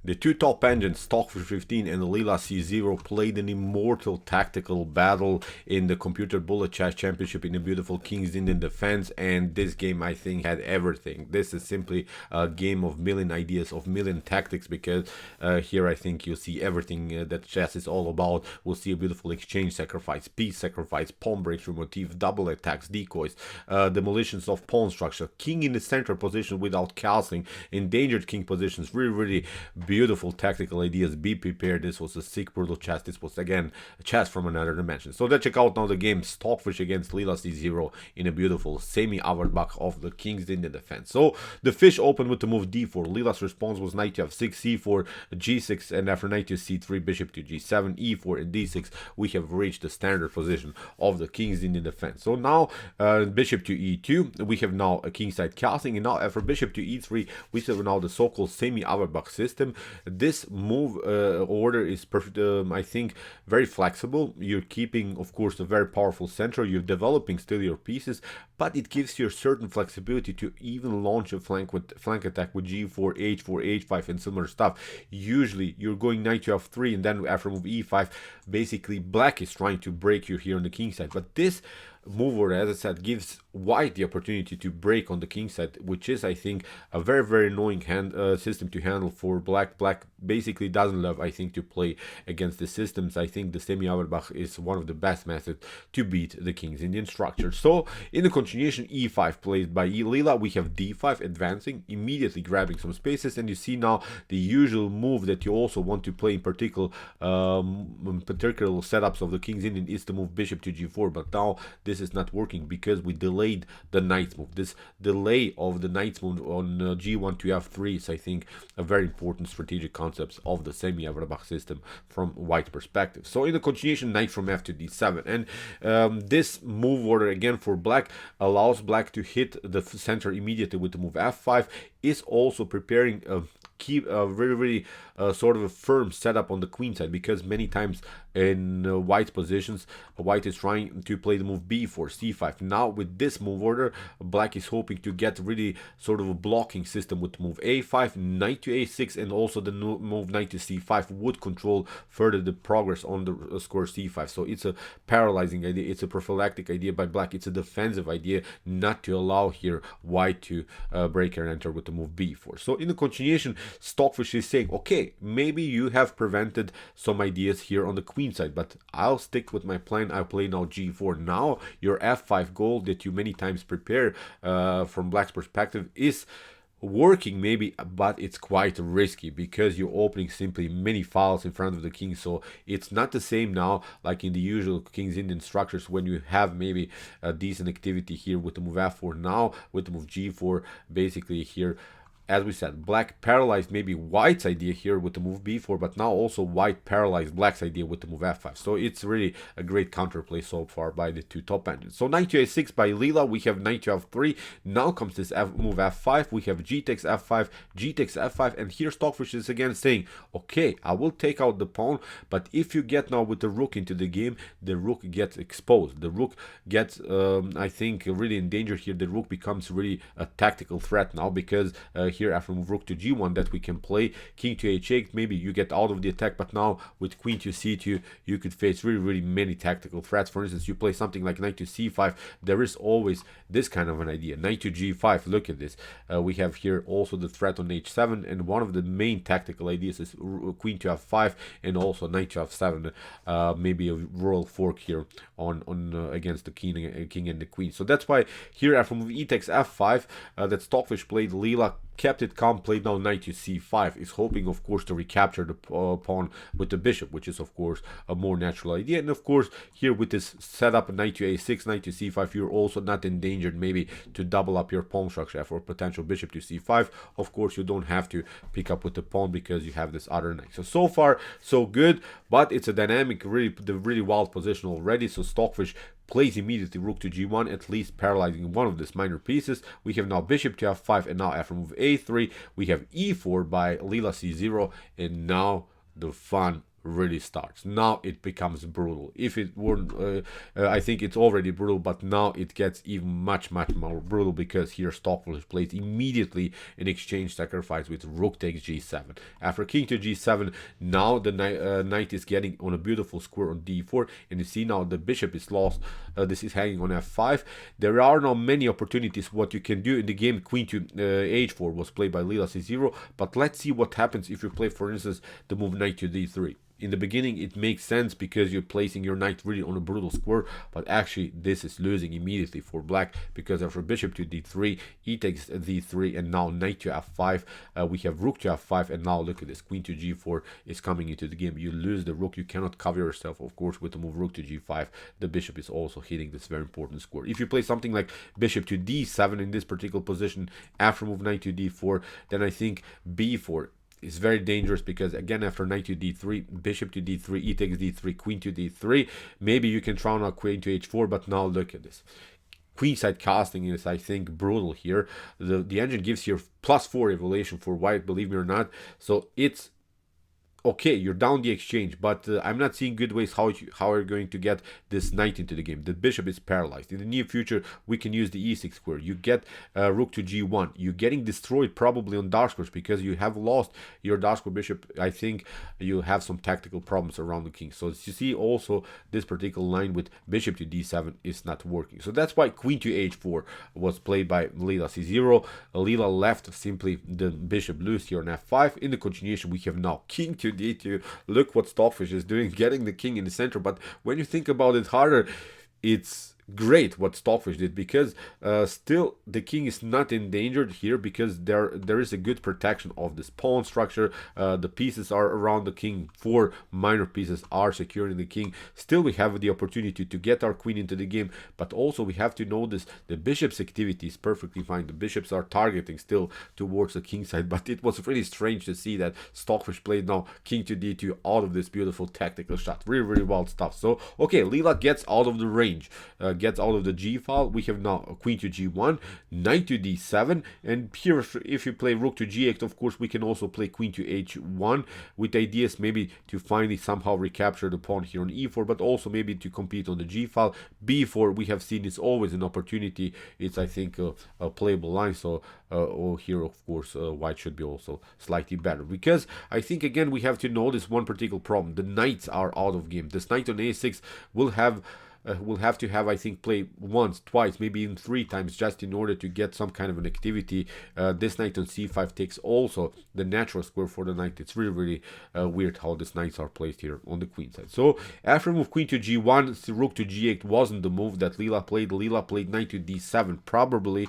The two top engines, Stockfish 15 and Leela C0, played an immortal tactical battle in the Computer Bullet Chess Championship in a beautiful King's Indian defense, and this game, I think, had everything. This is simply a game of million ideas, of million tactics, because here I think you'll see everything that chess is all about. We'll see a beautiful exchange sacrifice, piece sacrifice, pawn breakthrough motif, double attacks, decoys, demolitions of pawn structure, king in the center position without castling, endangered king positions, really beautiful tactical ideas. Be prepared. This was a sick brutal chess. This was again a chess from another dimension. So let's check out now the game Stockfish against Leela C0 in a beautiful Semi-Averbakh of the King's Indian defense. So the fish opened with the move d4. Leela's response was knight to f6, c4, g6, and after knight to c3, bishop to g7, e4, and d6, we have reached the standard position of the King's Indian defense. So now bishop to e2, we have now a kingside castling, and now after bishop to e3, we have now the so-called Semi-Averbakh system. This move order is perfect, I think, very flexible. You're keeping, of course, a very powerful center. You're developing still your pieces, but it gives you a certain flexibility to even launch a flank attack with g4, h4, h5, and similar stuff. Usually, you're going knight to f3, and then after move e5, basically black is trying to break you here on the king side. But this move order, as I said, gives white the opportunity to break on the king side, which is, I think, a very annoying system to handle for black. Black basically doesn't love, I think, to play against the systems. I think the Semi-Averbakh is one of the best methods to beat the King's Indian structure. So in the continuation, e5 played by Leela, we have d5 advancing, immediately grabbing some spaces, and you see now the usual move that you also want to play in particular setups of the King's Indian is to move bishop to g4, but now this is not working because we delayed the knight's move. This delay of the knight's move on g1 to f3 is, I think, a very important strategic concept of the Semi-Averbakh system from white perspective. So in the continuation, knight from f to d7, and this move order again for black allows black to hit the center immediately with the move f5, is also preparing keep a very sort of a firm setup on the queen side, because many times in white's positions, white is trying to play the move b4, c5. Now with this move order, black is hoping to get really sort of a blocking system with move a5, knight to a6, and also the move knight to c5 would control further the progress on the square c5. So it's a paralyzing idea, it's a prophylactic idea by black, it's a defensive idea not to allow here white to break and enter with the move b4. So in the continuation, Stockfish is saying, okay, maybe you have prevented some ideas here on the queen side, but I'll stick with my plan. I'll play now g4. Now your f5 goal that you many times prepare from black's perspective is working maybe, but it's quite risky because you're opening simply many files in front of the king. So it's not the same now like in the usual King's Indian structures when you have maybe a decent activity here with the move f4. Now with the move g4, basically here, as we said, black paralyzed maybe white's idea here with the move b4, but now also white paralyzed black's idea with the move f5. So it's really a great counterplay so far by the two top engines. So knight to a6 by Leela, we have knight to f3. Now comes this move f5. We have g takes f5, g takes f5, and here Stockfish is again saying, okay, I will take out the pawn, but if you get now with the rook into the game, the rook gets exposed. The rook gets, I think, really in danger here. The rook becomes really a tactical threat now, because here after move rook to g1 that we can play king to h8, maybe you get out of the attack, but now with queen to c2 you could face really many tactical threats. For instance, you play something like knight to c5, there is always this kind of an idea. Knight to g5, look at this, we have here also the threat on h7, and one of the main tactical ideas is queen to f5 and also knight to f7, maybe a royal fork here on against the king and the queen. So that's why here after move e takes f5 that Stockfish played. Leela kept it calm, played now knight to c5, is hoping of course to recapture the pawn with the bishop, which is of course a more natural idea. And of course here with this setup knight to a6, knight to c5, you're also not endangered maybe to double up your pawn structure for potential bishop to c5. Of course you don't have to pick up with the pawn because you have this other knight. So far so good, but it's a dynamic, really wild position already. So Stockfish plays immediately rook to g1, at least paralyzing one of these minor pieces. We have now bishop to f5, and now after move a3 we have e4 by Leela c0, and now the fun really starts. Now it becomes brutal. If it weren't, I think it's already brutal, but now it gets even much more brutal, because here Stockfish plays immediately an exchange sacrifice with rook takes g7. After king to g7, now the knight is getting on a beautiful square on d4, and you see now the bishop is lost. This is hanging on f5. There are now many opportunities what you can do in the game. Queen to h4 was played by Leela c0, but let's see what happens if you play, for instance, the move knight to d3. In the beginning it makes sense because you're placing your knight really on a brutal square, but actually this is losing immediately for black, because after bishop to d3, e takes d3, and now knight to f5, we have rook to f5, and now look at this, queen to g4 is coming into the game. You lose the rook, you cannot cover yourself, of course, with the move rook to g5. The bishop is also hitting this very important square. If you play something like bishop to d7 in this particular position after move knight to d4, then I think b4 is very dangerous, because again after knight to d3, bishop to d3, e takes d3, queen to d3, maybe you can try on queen to h4, but now look at this. Queenside casting is, I think, brutal here. The engine gives here +4 evaluation for white, believe me or not, so it's okay, you're down the exchange, but I'm not seeing good ways how you're going to get this knight into the game. The bishop is paralyzed. In the near future, we can use the e6 square. You get rook to g1. You're getting destroyed probably on dark squares, because you have lost your dark square bishop. I think you have some tactical problems around the king. So as you see, also this particular line with bishop to d7 is not working. So that's why queen to h4 was played by Leela c0. Leela left simply the bishop loose here on f5. In the continuation, we have now king to d2. Look what Stockfish is doing, getting the king in the center. But when you think about it harder, it's great what Stockfish did, because still the king is not endangered here, because there is a good protection of this pawn structure. The pieces are around the king, 4 minor pieces are securing the king. Still we have the opportunity to get our queen into the game, but also we have to notice the bishop's activity is perfectly fine. The bishops are targeting still towards the king side, but it was really strange to see that Stockfish played now king to d2 out of this beautiful tactical shot. Really wild stuff. So okay, Leela gets out of the range, gets out of the g file. We have now a queen to g1, knight to d7, and here if you play rook to g8, of course we can also play queen to h1 with ideas maybe to finally somehow recapture the pawn here on e4, but also maybe to compete on the g file. b4 we have seen is always an opportunity. It's, I think, a playable line. So here of course white should be also slightly better, because I think again we have to notice one particular problem. The knights are out of game. This knight on a6 will have to have, I think, play once, twice, maybe even 3 times, just in order to get some kind of an activity. This knight on c5 takes also the natural square for the knight. It's really weird how these knights are placed here on the queen side. So after move queen to g1, rook to g8 wasn't the move that Leela played. Leela played knight to d7, probably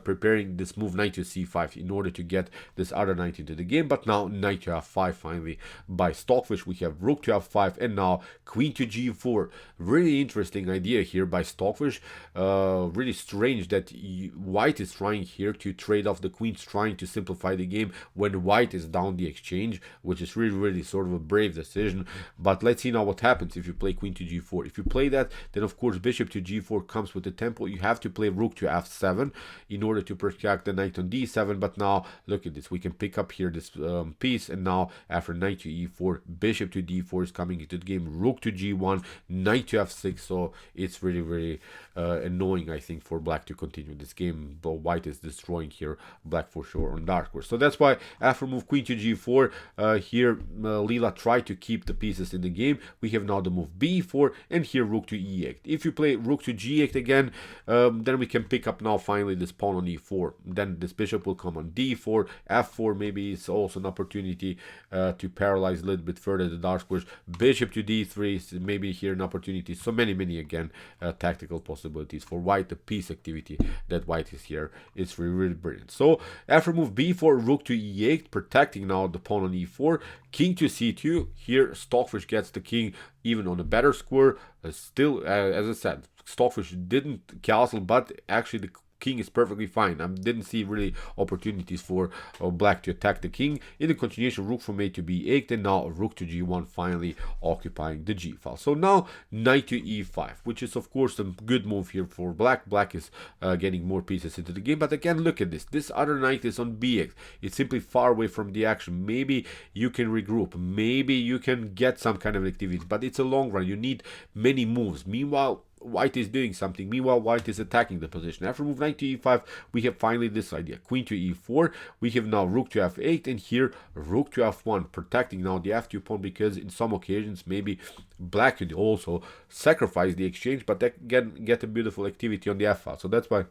preparing this move knight to c5 in order to get this other knight into the game. But now knight to f5 finally by Stockfish. We have rook to f5, and now queen to g4. Really interesting idea here by Stockfish. Really strange that white is trying here to trade off the queens, trying to simplify the game when white is down the exchange, which is really sort of a brave decision. But let's see now what happens if you play queen to g4. If you play that, then of course bishop to g4 comes with the tempo. You have to play rook to f7 in order to protect the knight on d7. But now look at this, we can pick up here this piece, and now after knight to e4, bishop to d4 is coming into the game, rook to g1, knight to f6. So it's really annoying, I think, for black to continue this game, but white is destroying here black for sure on dark square. So that's why after move queen to g4, here Leela tried to keep the pieces in the game. We have now the move b4, and here rook to e8. If you play rook to g8 again, then we can pick up now finally this pawn on e4. Then this bishop will come on d4, f4 maybe is also an opportunity to paralyze a little bit further the dark squares. Bishop to d3 is maybe here an opportunity. So many again tactical possibilities for white. The piece activity that white is here is really brilliant. So after move b4, rook to e8, protecting now the pawn on e4, king to c2. Here Stockfish gets the king even on a better square. Still, as I said, Stockfish didn't castle, but actually the king is perfectly fine. I didn't see really opportunities for black to attack the king. In the continuation, rook from a to b8, and now rook to g1, finally occupying the g file. So now knight to e5, which is of course a good move here for black. Black is getting more pieces into the game, but again, look at this. This other knight is on bx. It's simply far away from the action. Maybe you can regroup. Maybe you can get some kind of activity, but it's a long run. You need many moves. Meanwhile, white is doing something. Meanwhile, white is attacking the position. After move knight to e5, we have finally this idea. Queen to e4. We have now rook to f8, and here rook to f1, protecting now the f2 pawn, because in some occasions maybe black could also sacrifice the exchange, but again get a beautiful activity on the f file. So that's why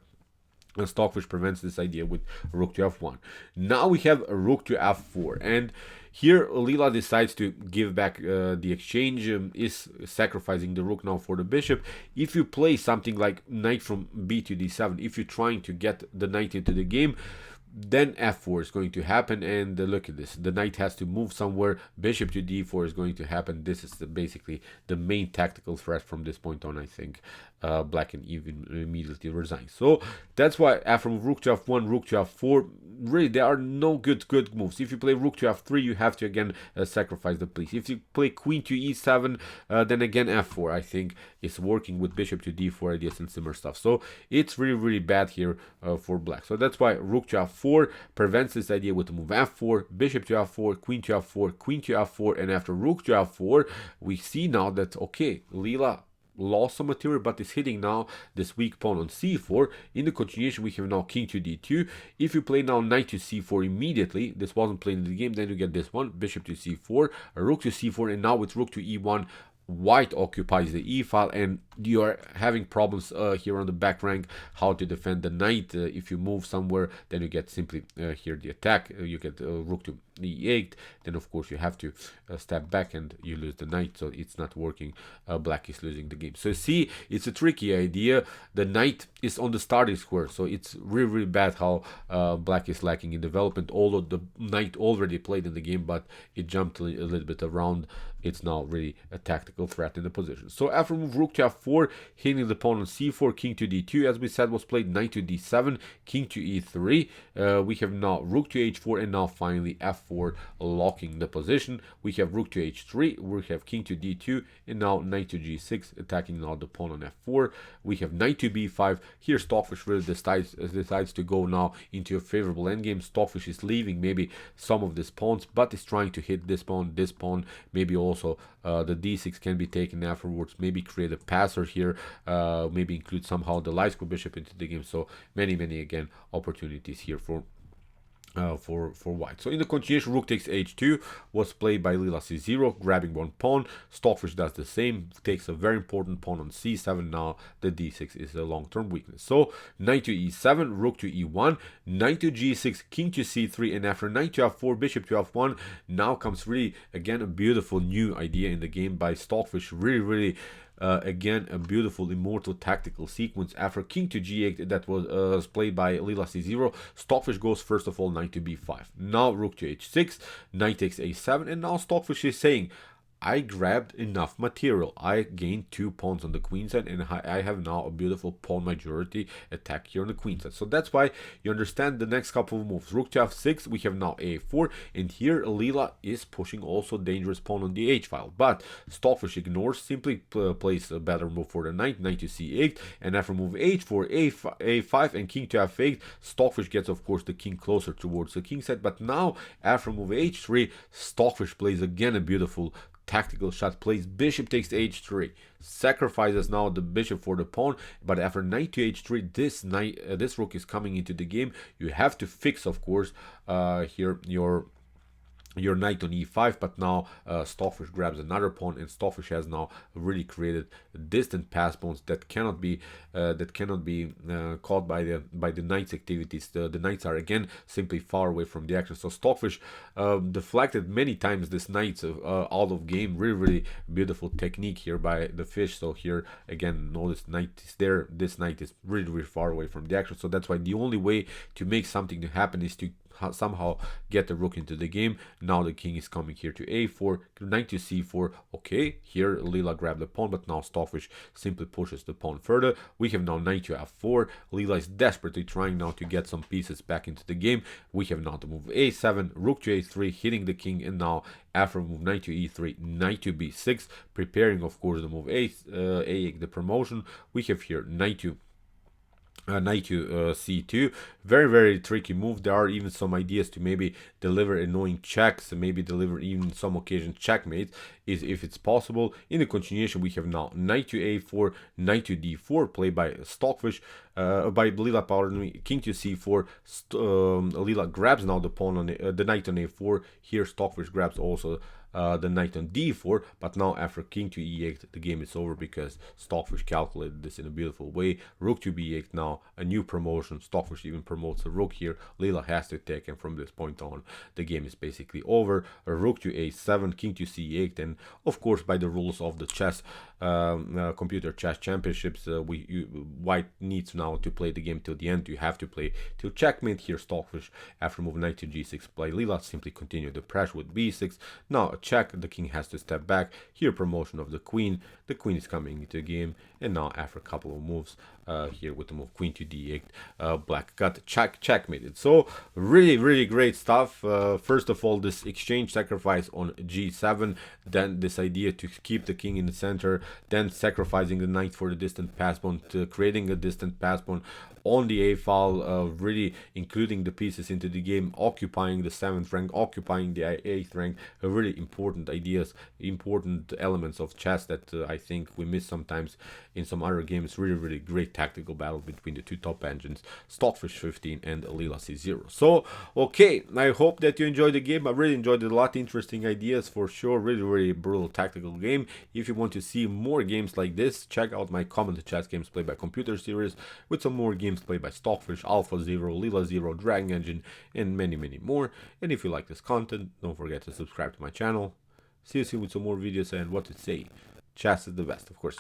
Stockfish prevents this idea with rook to f1. Now we have a rook to f4, and here Leela decides to give back the exchange, is sacrificing the rook now for the bishop. If you play something like knight from b to d7, if you're trying to get the knight into the game, then f4 is going to happen, and look at this. The knight has to move somewhere. Bishop to d4 is going to happen. This is basically the main tactical threat from this point on. I think black can even immediately resign. So that's why after rook to f1, rook to f4, really there are no good moves. If you play rook to f3, you have to again sacrifice the piece. If you play queen to e7, then again f4 I think is working with bishop to d4 ideas and similar stuff. So it's really bad here for black. So that's why rook to f4 prevents this idea with the move f4, bishop to f4, queen to f4, queen to f4, and after rook to f4, we see now that okay, Leela lost some material but is hitting now this weak pawn on c4. In the continuation, we have now king to d2. If you play now knight to c4 immediately, this wasn't played in the game, then you get this one, bishop to c4, rook to c4, and now with rook to e1, white occupies the e file, and you are having problems here on the back rank how to defend the knight. If you move somewhere, then you get simply here the attack. You get rook to e8, then of course you have to step back and you lose the knight, so it's not working. Black is losing the game. So see, it's a tricky idea. The knight is on the starting square, so it's really bad how black is lacking in development, although the knight already played in the game, but it jumped a little bit around. It's now really a tactical threat in the position. So after move rook to f4, hitting the pawn on c4, king to d2, as we said, was played knight to d7, king to e3. We have now rook to h4, and now finally f4 locking the position. We have rook to h3, we have king to d2, and now knight to g6, attacking now the pawn on f4. We have knight to b5. Here Stockfish really decides to go now into a favorable endgame. Stockfish is leaving maybe some of these pawns, but is trying to hit this pawn, maybe also the d6 can be taken afterwards, maybe create a passer here, maybe include somehow the light square bishop into the game. So many again opportunities here for white. So in the continuation, rook takes h2 was played by Leela c0, grabbing one pawn. Stockfish does the same, takes a very important pawn on c7. Now the d6 is a long-term weakness. So knight to e7, rook to e1, knight to g6, king to c3, and after knight to f4, bishop to f1, now comes really again a beautiful new idea in the game by Stockfish. Really again a beautiful immortal tactical sequence. After king to g8 that was played by Leela c0, Stockfish goes first of all knight to b5, now rook to h6, knight takes a7, and now Stockfish is saying, I grabbed enough material. I gained 2 pawns on the queen side, and I have now a beautiful pawn majority attack here on the queen side. So that's why you understand the next couple of moves. Rook to f6, we have now a4, and here Leela is pushing also dangerous pawn on the h file. But Stockfish ignores, simply plays a better move for the knight, knight to c8, and after move h4, a5, and king to f8, Stockfish gets, of course, the king closer towards the king side. But now, after move h3, Stockfish plays again a beautiful tactical shot, plays bishop takes h3, sacrifices now the bishop for the pawn. But after knight to h3, this rook is coming into the game. You have to fix, of course, here your knight on e5, but now Stockfish grabs another pawn, and Stockfish has now really created distant pass pawns that cannot be caught by the knight's activities. The knights are again simply far away from the action. So Stockfish deflected many times this knight out of game. Really beautiful technique here by the fish. So here again, notice knight is there. This knight is really far away from the action. So that's why the only way to make something to happen is to somehow get the rook into the game. Now the king is coming here to a4, knight to c4. Okay, here Leela grabbed the pawn, but now Stockfish simply pushes the pawn further. We have now knight to f4. Leela is desperately trying now to get some pieces back into the game. We have now the move a7, rook to a3, hitting the king, and now after move knight to e3, knight to b6, preparing of course the move a8, the promotion. We have here knight to c2. Very tricky move. There are even some ideas to maybe deliver annoying checks, maybe deliver even some occasions checkmates, is if it's possible. In the continuation, we have now knight to a4, knight to d4, played by Stockfish, by Leela, pardon me. King to c4. Leela grabs now the pawn on the knight on a4. Here Stockfish grabs also the knight on d4, but now after king to e8, the game is over because Stockfish calculated this in a beautiful way. Rook to b8, now a new promotion. Stockfish even promotes a rook here. Leela has to take, and from this point on, the game is basically over. A rook to a7, king to c8, and of course, by the rules of the chess, computer chess championships, White needs now to play the game till the end. You have to play till checkmate. Here Stockfish, after move knight to g6, play Leela, simply continue the pressure with b6. Now a check, the king has to step back. Here promotion of the queen is coming into the game, and now after a couple of moves, here with the move queen to d8, black got checkmated. So really great stuff. First of all, this exchange sacrifice on g7, then this idea to keep the king in the center, then sacrificing the knight for the distant pass pawn, creating a distant pass pawn on the a file, really including the pieces into the game, occupying the 7th rank, occupying the 8th rank. Really important ideas, important elements of chess that I think we miss sometimes in some other games. Really great tactical battle between the two top engines, Stockfish 15 and Leela C0. So okay, I hope that you enjoyed the game. I really enjoyed it, a lot of interesting ideas for sure. Really brutal tactical game. If you want to see more games like this, check out my Common Chess Games Played by Computer series with some more games played by Stockfish, Alpha Zero, Leela Zero, Dragon Engine, and many more. And if you like this content, don't forget to subscribe to my channel. See you soon with some more videos, and what to say, chess is the best, of course.